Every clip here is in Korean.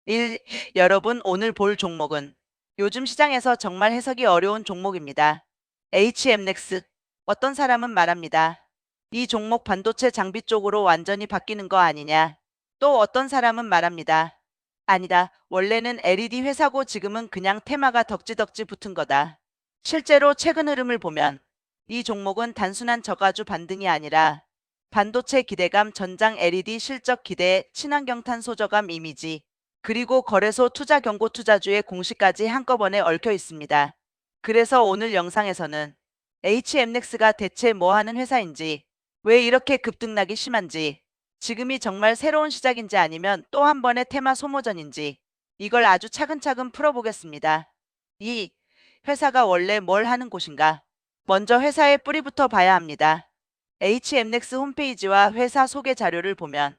1. 여러분 오늘 볼 종목은 요즘 시장에서 정말 해석이 어려운 종목입니다. HMX. 어떤 사람은 말합니다. 이 종목 반도체 장비 쪽으로 완전히 바뀌는 거 아니냐. 또 어떤 사람은 말합니다. 아니다. 원래는 LED 회사고 지금은 그냥 테마가 덕지덕지 붙은 거다. 실제로 최근 흐름을 보면 이 종목은 단순한 저가주 반등이 아니라 반도체 기대감, 전장 LED 실적 기대, 친환경 탄소 저감 이미지, 그리고 거래소 투자 경고 투자주의 공시까지 한꺼번에 얽혀 있습니다. 그래서 오늘 영상에서는 HMX가 대체 뭐 하는 회사인지, 왜 이렇게 급등락이 심한지, 지금이 정말 새로운 시작인지 아니면 또 한 번의 테마 소모전인지 이걸 아주 차근차근 풀어보겠습니다. 2. 회사가 원래 뭘 하는 곳인가? 먼저 회사의 뿌리부터 봐야 합니다. HMX 홈페이지와 회사 소개 자료를 보면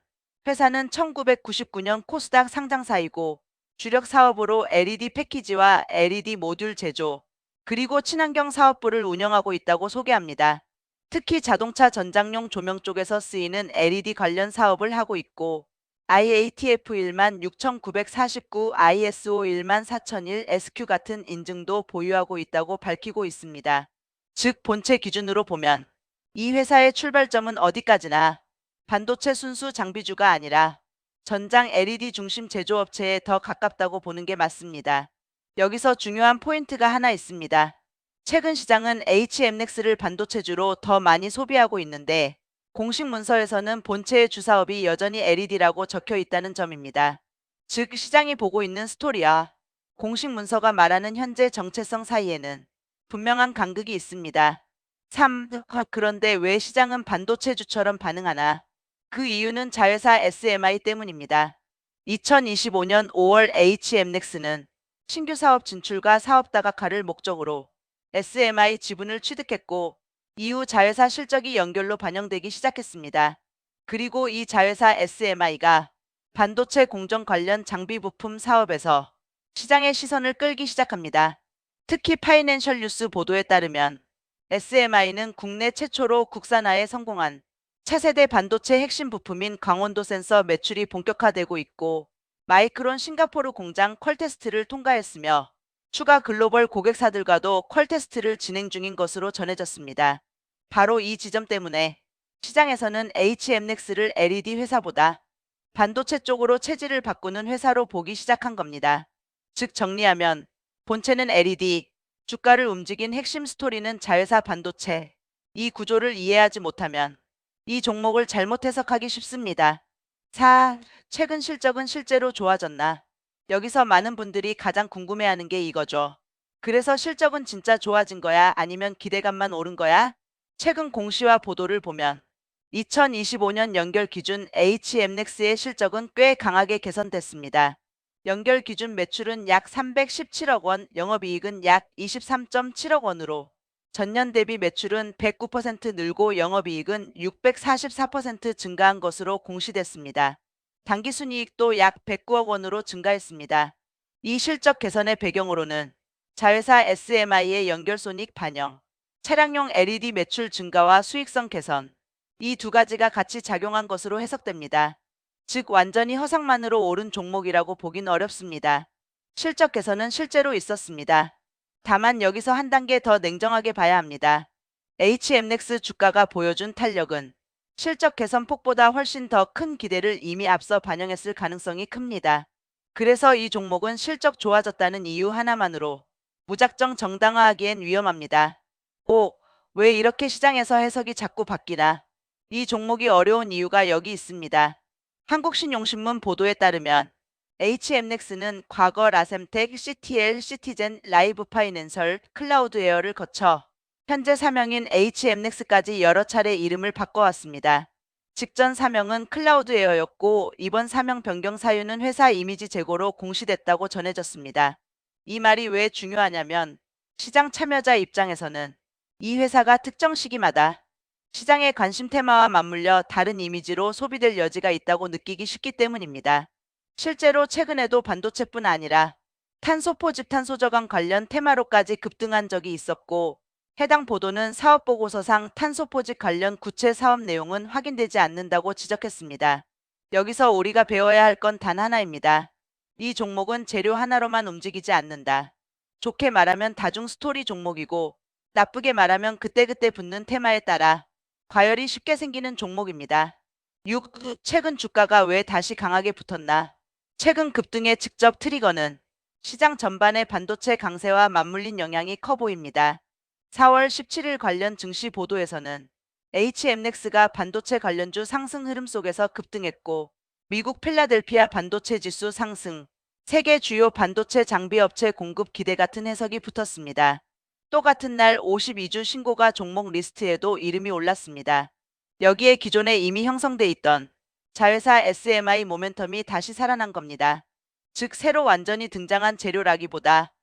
회사는 1999년 코스닥 상장사이고 주력 사업으로 LED 패키지와 LED 모듈 제조, 그리고 친환경 사업부를 운영하고 있다고 소개합니다. 특히 자동차 전장용 조명 쪽에서 쓰이는 LED 관련 사업을 하고 있고 IATF 16949, ISO 14001, SQ 같은 인증도 보유하고 있다고 밝히고 있습니다. 즉 본체 기준으로 보면 이 회사의 출발점은 어디까지나 반도체 순수 장비주가 아니라 전장 LED 중심 제조업체에 더 가깝다고 보는 게 맞습니다. 여기서 중요한 포인트가 하나 있습니다. 최근 시장은 HMX를 반도체주로 더 많이 소비하고 있는데 공식 문서에서는 본체의 주사업이 여전히 LED라고 적혀 있다는 점입니다. 즉 시장이 보고 있는 스토리와 공식 문서가 말하는 현재 정체성 사이에는 분명한 간극이 있습니다. 3. 그런데 왜 시장은 반도체주처럼 반응하나? 그 이유는 자회사 SMI 때문입니다. 2025년 5월 HMX는 신규 사업 진출과 사업 다각화를 목적으로 SMI 지분을 취득했고 이후 자회사 실적이 연결로 반영되기 시작했습니다. 그리고 이 자회사 SMI가 반도체 공정 관련 장비 부품 사업에서 시장의 시선을 끌기 시작합니다. 특히 파이낸셜 뉴스 보도에 따르면 SMI는 국내 최초로 국산화에 성공한 차세대 반도체 핵심 부품인 강원도 센서 매출이 본격화되고 있고 마이크론 싱가포르 공장 퀄테스트를 통과했으며 추가 글로벌 고객사들과도 퀄테스트를 진행 중인 것으로 전해졌습니다. 바로 이 지점 때문에 시장에서는 HMX를 LED 회사보다 반도체 쪽으로 체질을 바꾸는 회사로 보기 시작한 겁니다. 즉 정리하면 본체는 LED, 주가를 움직인 핵심 스토리는 자회사 반도체. 이 구조를 이해하지 못하면 이 종목을 잘못 해석하기 쉽습니다. 4. 최근 실적은 실제로 좋아졌나? 여기서 많은 분들이 가장 궁금해하는 게 이거죠. 그래서 실적은 진짜 좋아진 거야? 아니면 기대감만 오른 거야? 최근 공시와 보도를 보면 2025년 연결 기준 HMX의 실적은 꽤 강하게 개선됐습니다. 연결 기준 매출은 약 317억 원, 영업이익은 약 23.7억 원으로 전년 대비 매출은 109% 늘고 영업이익은 644% 증가한 것으로 공시됐습니다. 당기순이익도 약 109억 원으로 증가했습니다. 이 실적 개선의 배경으로는 자회사 SMI의 연결손익 반영, 차량용 LED 매출 증가와 수익성 개선, 이 두 가지가 같이 작용한 것으로 해석됩니다. 즉 완전히 허상만으로 오른 종목이라고 보긴 어렵습니다. 실적 개선은 실제로 있었습니다. 다만 여기서 한 단계 더 냉정하게 봐야 합니다. HMX 주가가 보여준 탄력은 실적 개선 폭보다 훨씬 더 큰 기대를 이미 앞서 반영했을 가능성이 큽니다. 그래서 이 종목은 실적 좋아졌다는 이유 하나만으로 무작정 정당화하기엔 위험합니다. 5. 왜 이렇게 시장에서 해석이 자꾸 바뀌나? 이 종목이 어려운 이유가 여기 있습니다. 한국신용신문 보도에 따르면 HMX는 과거 라셈텍, CTL, 시티젠, 라이브 파이낸셜, 클라우드웨어를 거쳐 현재 사명인 HMX까지 여러 차례 이름을 바꿔왔습니다. 직전 사명은 클라우드웨어였고 이번 사명 변경 사유는 회사 이미지 제고로 공시됐다고 전해졌습니다. 이 말이 왜 중요하냐면 시장 참여자 입장에서는 이 회사가 특정 시기마다 시장의 관심 테마와 맞물려 다른 이미지로 소비될 여지가 있다고 느끼기 쉽기 때문입니다. 실제로 최근에도 반도체뿐 아니라 탄소 포집 탄소 저감 관련 테마로까지 급등한 적이 있었고 해당 보도는 사업보고서상 탄소 포집 관련 구체 사업 내용은 확인되지 않는다고 지적했습니다. 여기서 우리가 배워야 할 건 단 하나입니다. 이 종목은 재료 하나로만 움직이지 않는다. 좋게 말하면 다중 스토리 종목이고 나쁘게 말하면 그때그때 붙는 테마에 따라 과열이 쉽게 생기는 종목입니다. 6. 최근 주가가 왜 다시 강하게 붙었나? 최근 급등의 직접 트리거는 시장 전반의 반도체 강세와 맞물린 영향이 커 보입니다. 4월 17일 관련 증시 보도에서는 HMX가 반도체 관련주 상승 흐름 속에서 급등했고 미국 필라델피아 반도체 지수 상승, 세계 주요 반도체 장비 업체 공급 기대 같은 해석이 붙었습니다. 또 같은 날 52주 신고가 종목 리스트에도 이름이 올랐습니다. 여기에 기존에 이미 형성돼 있던 자회사 SMI 모멘텀이 다시 살아난 겁니다. 즉 새로 완전히 등장한 재료라기보다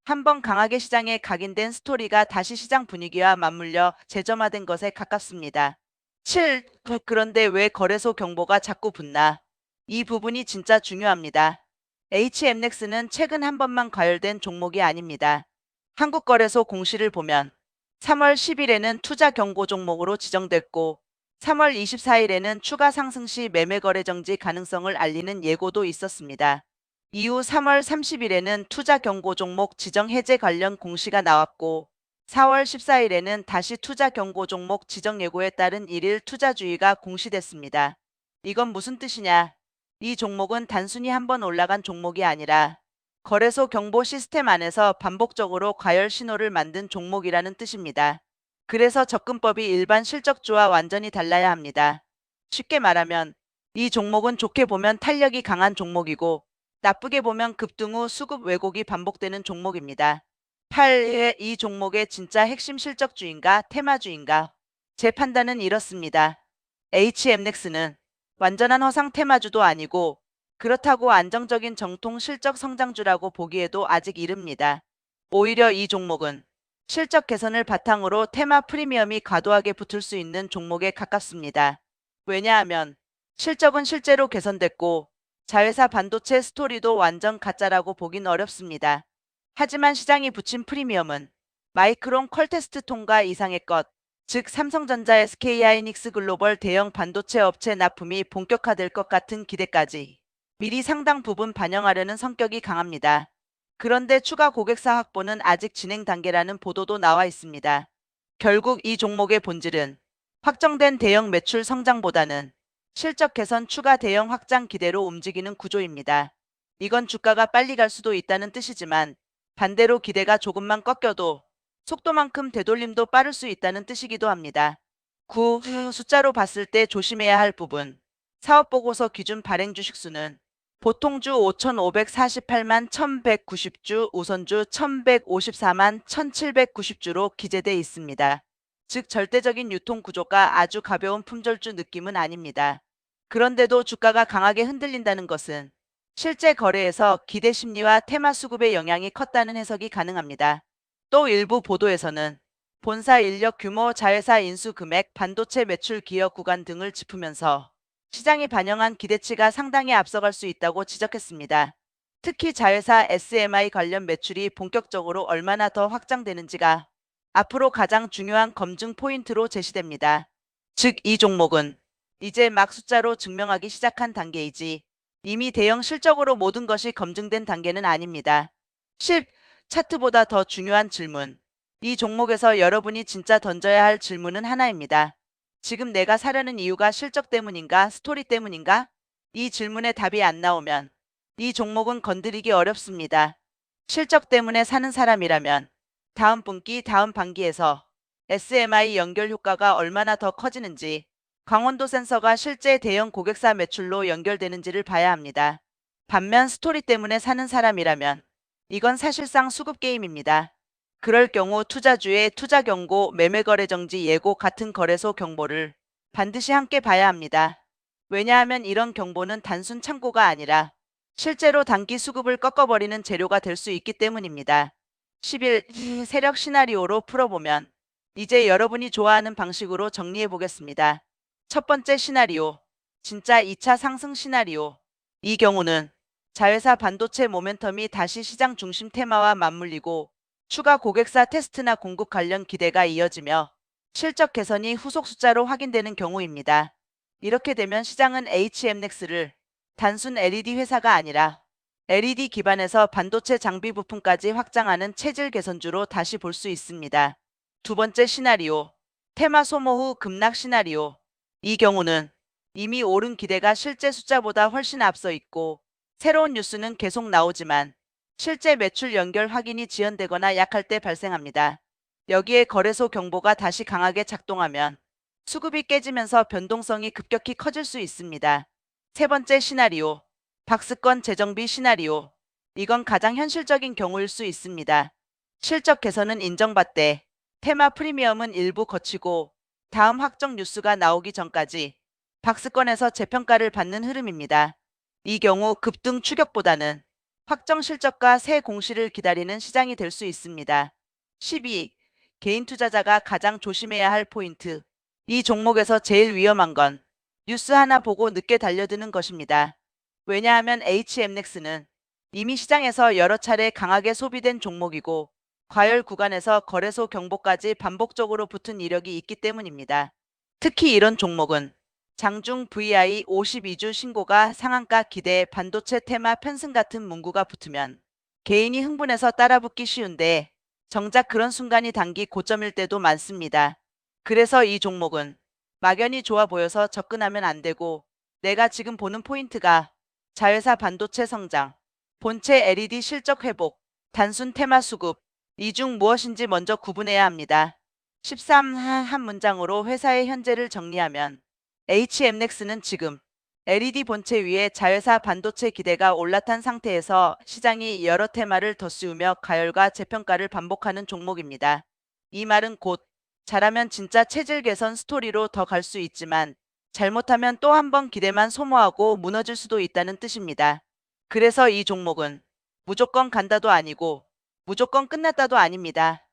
한번 강하게 시장에 각인된 스토리가 다시 시장 분위기와 맞물려 재점화된 것에 가깝습니다. 7. 그런데 왜 거래소 경보가 자꾸 붙나? 이 부분이 진짜 중요합니다. HMX는 최근 한 번만 과열된 종목이 아닙니다. 한국거래소 공시를 보면 3월 10일에는 투자 경고 종목으로 지정됐고 3월 24일에는 추가 상승 시 매매 거래 정지 가능성을 알리는 예고도 있었습니다. 이후 3월 30일에는 투자 경고 종목 지정 해제 관련 공시가 나왔고 4월 14일에는 다시 투자 경고 종목 지정 예고에 따른 1일 투자주의가 공시됐습니다. 이건 무슨 뜻이냐? 이 종목은 단순히 한 번 올라간 종목이 아니라 거래소 경보 시스템 안에서 반복적으로 과열 신호를 만든 종목이라는 뜻입니다. 그래서 접근법이 일반 실적주와 완전히 달라야 합니다. 쉽게 말하면 이 종목은 좋게 보면 탄력이 강한 종목이고 나쁘게 보면 급등 후 수급 왜곡이 반복되는 종목입니다. 8. 이 종목의 진짜 핵심 실적주인가 테마주인가? 제 판단은 이렇습니다. HMX는 완전한 허상 테마주도 아니고 그렇다고 안정적인 정통 실적 성장주라고 보기에도 아직 이릅니다. 오히려 이 종목은 실적 개선을 바탕으로 테마 프리미엄이 과도하게 붙을 수 있는 종목에 가깝습니다. 왜냐하면 실적은 실제로 개선됐고 자회사 반도체 스토리도 완전 가짜라고 보긴 어렵습니다. 하지만 시장이 붙인 프리미엄은 마이크론 퀄테스트 통과 이상의 것, 즉 삼성전자 SK하이닉스 글로벌 대형 반도체 업체 납품이 본격화될 것 같은 기대까지 미리 상당 부분 반영하려는 성격이 강합니다. 그런데 추가 고객사 확보는 아직 진행 단계라는 보도도 나와 있습니다. 결국 이 종목의 본질은 확정된 대형 매출 성장보다는 실적 개선 추가 대형 확장 기대로 움직이는 구조입니다. 이건 주가가 빨리 갈 수도 있다는 뜻이지만 반대로 기대가 조금만 꺾여도 속도만큼 되돌림도 빠를 수 있다는 뜻이기도 합니다. 9. 숫자로 봤을 때 조심해야 할 부분. 사업보고서 기준 발행 주식수는 보통주 5,548만 1,190주, 우선주 1,154만 1,790주로 기재돼 있습니다. 즉 절대적인 유통 구조가 아주 가벼운 품절주 느낌은 아닙니다. 그런데도 주가가 강하게 흔들린다는 것은 실제 거래에서 기대 심리와 테마 수급의 영향이 컸다는 해석이 가능합니다. 또 일부 보도에서는 본사 인력 규모, 자회사 인수 금액, 반도체 매출 기여 구간 등을 짚으면서 시장이 반영한 기대치가 상당히 앞서갈 수 있다고 지적했습니다. 특히 자회사 SMI 관련 매출이 본격적으로 얼마나 더 확장되는지가 앞으로 가장 중요한 검증 포인트로 제시됩니다. 즉, 이 종목은 이제 막 숫자로 증명하기 시작한 단계이지 이미 대형 실적으로 모든 것이 검증된 단계는 아닙니다. 10. 차트보다 더 중요한 질문. 이 종목에서 여러분이 진짜 던져야 할 질문은 하나입니다. 지금 내가 사려는 이유가 실적 때문인가, 스토리 때문인가? 이 질문에 답이 안 나오면 이 종목은 건드리기 어렵습니다. 실적 때문에 사는 사람이라면 다음 분기, 다음 반기에서 SMI 연결 효과가 얼마나 더 커지는지, 강원도 센서가 실제 대형 고객사 매출로 연결되는지를 봐야 합니다. 반면 스토리 때문에 사는 사람이라면 이건 사실상 수급 게임입니다. 그럴 경우 투자주의 투자 경고, 매매 거래 정지 예고 같은 거래소 경보를 반드시 함께 봐야 합니다. 왜냐하면 이런 경보는 단순 참고가 아니라 실제로 단기 수급을 꺾어버리는 재료가 될 수 있기 때문입니다. 11. 세력 시나리오로 풀어보면 이제 여러분이 좋아하는 방식으로 정리해 보겠습니다. 첫 번째 시나리오, 진짜 2차 상승 시나리오. 이 경우는 자회사 반도체 모멘텀이 다시 시장 중심 테마와 맞물리고 추가 고객사 테스트나 공급 관련 기대가 이어지며 실적 개선이 후속 숫자로 확인되는 경우입니다. 이렇게 되면 시장은 HMX를 단순 LED 회사가 아니라 LED 기반에서 반도체 장비 부품까지 확장하는 체질 개선주로 다시 볼 수 있습니다. 두 번째 시나리오, 테마 소모 후 급락 시나리오. 이 경우는 이미 오른 기대가 실제 숫자보다 훨씬 앞서 있고 새로운 뉴스는 계속 나오지만 실제 매출 연결 확인이 지연되거나 약할 때 발생합니다. 여기에 거래소 경보가 다시 강하게 작동하면 수급이 깨지면서 변동성이 급격히 커질 수 있습니다. 세 번째 시나리오, 박스권 재정비 시나리오. 이건 가장 현실적인 경우일 수 있습니다. 실적 개선은 인정받되 테마 프리미엄은 일부 거치고 다음 확정 뉴스가 나오기 전까지 박스권에서 재평가를 받는 흐름입니다. 이 경우 급등 추격보다는 확정 실적과 새 공시를 기다리는 시장이 될 수 있습니다. 12. 개인 투자자가 가장 조심해야 할 포인트. 이 종목에서 제일 위험한 건 뉴스 하나 보고 늦게 달려드는 것입니다. 왜냐하면 HMX는 이미 시장에서 여러 차례 강하게 소비된 종목이고 과열 구간에서 거래소 경보까지 반복적으로 붙은 이력이 있기 때문입니다. 특히 이런 종목은 장중 VI 52주 신고가 상한가 기대 반도체 테마 편승 같은 문구가 붙으면 개인이 흥분해서 따라붙기 쉬운데 정작 그런 순간이 단기 고점일 때도 많습니다. 그래서 이 종목은 막연히 좋아 보여서 접근하면 안 되고 내가 지금 보는 포인트가 자회사 반도체 성장, 본체 LED 실적 회복, 단순 테마 수급, 이 중 무엇인지 먼저 구분해야 합니다. 13. 한 문장으로 회사의 현재를 정리하면 HMX는 지금 LED 본체 위에 자회사 반도체 기대가 올라탄 상태에서 시장이 여러 테마를 덧씌우며 가열과 재평가를 반복하는 종목입니다. 이 말은 곧 잘하면 진짜 체질 개선 스토리로 더 갈 수 있지만 잘못하면 또 한 번 기대만 소모하고 무너질 수도 있다는 뜻입니다. 그래서 이 종목은 무조건 간다도 아니고 무조건 끝났다도 아닙니다.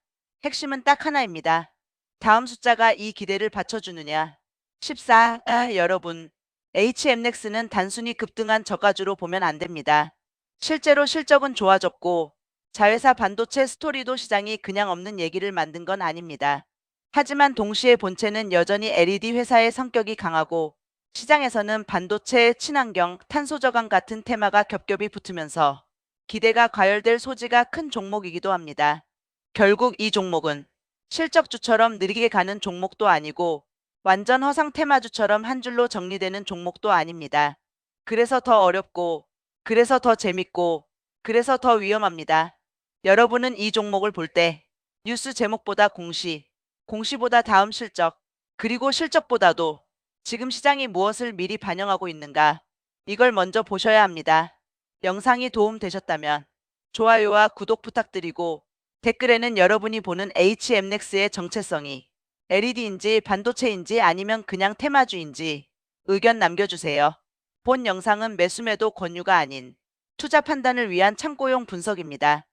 핵심은 딱 하나입니다. 다음 숫자가 이 기대를 받쳐주느냐. 14. 여러분, HMX는 단순히 급등한 저가주로 보면 안 됩니다. 실제로 실적은 좋아졌고 자회사 반도체 스토리도 시장이 그냥 없는 얘기를 만든 건 아닙니다. 하지만 동시에 본체는 여전히 LED 회사의 성격이 강하고 시장에서는 반도체, 친환경, 탄소 저감 같은 테마가 겹겹이 붙으면서 기대가 과열될 소지가 큰 종목이기도 합니다. 결국 이 종목은 실적주처럼 느리게 가는 종목도 아니고 완전 허상 테마주처럼 한 줄로 정리되는 종목도 아닙니다. 그래서 더 어렵고, 그래서 더 재밌고, 그래서 더 위험합니다. 여러분은 이 종목을 볼 때 뉴스 제목보다 공시, 공시보다 다음 실적, 그리고 실적보다도 지금 시장이 무엇을 미리 반영하고 있는가, 이걸 먼저 보셔야 합니다. 영상이 도움되셨다면 좋아요와 구독 부탁드리고 댓글에는 여러분이 보는 HMX의 정체성이 LED인지 반도체인지 아니면 그냥 테마주인지 의견 남겨주세요. 본 영상은 매수매도 권유가 아닌 투자 판단을 위한 참고용 분석입니다.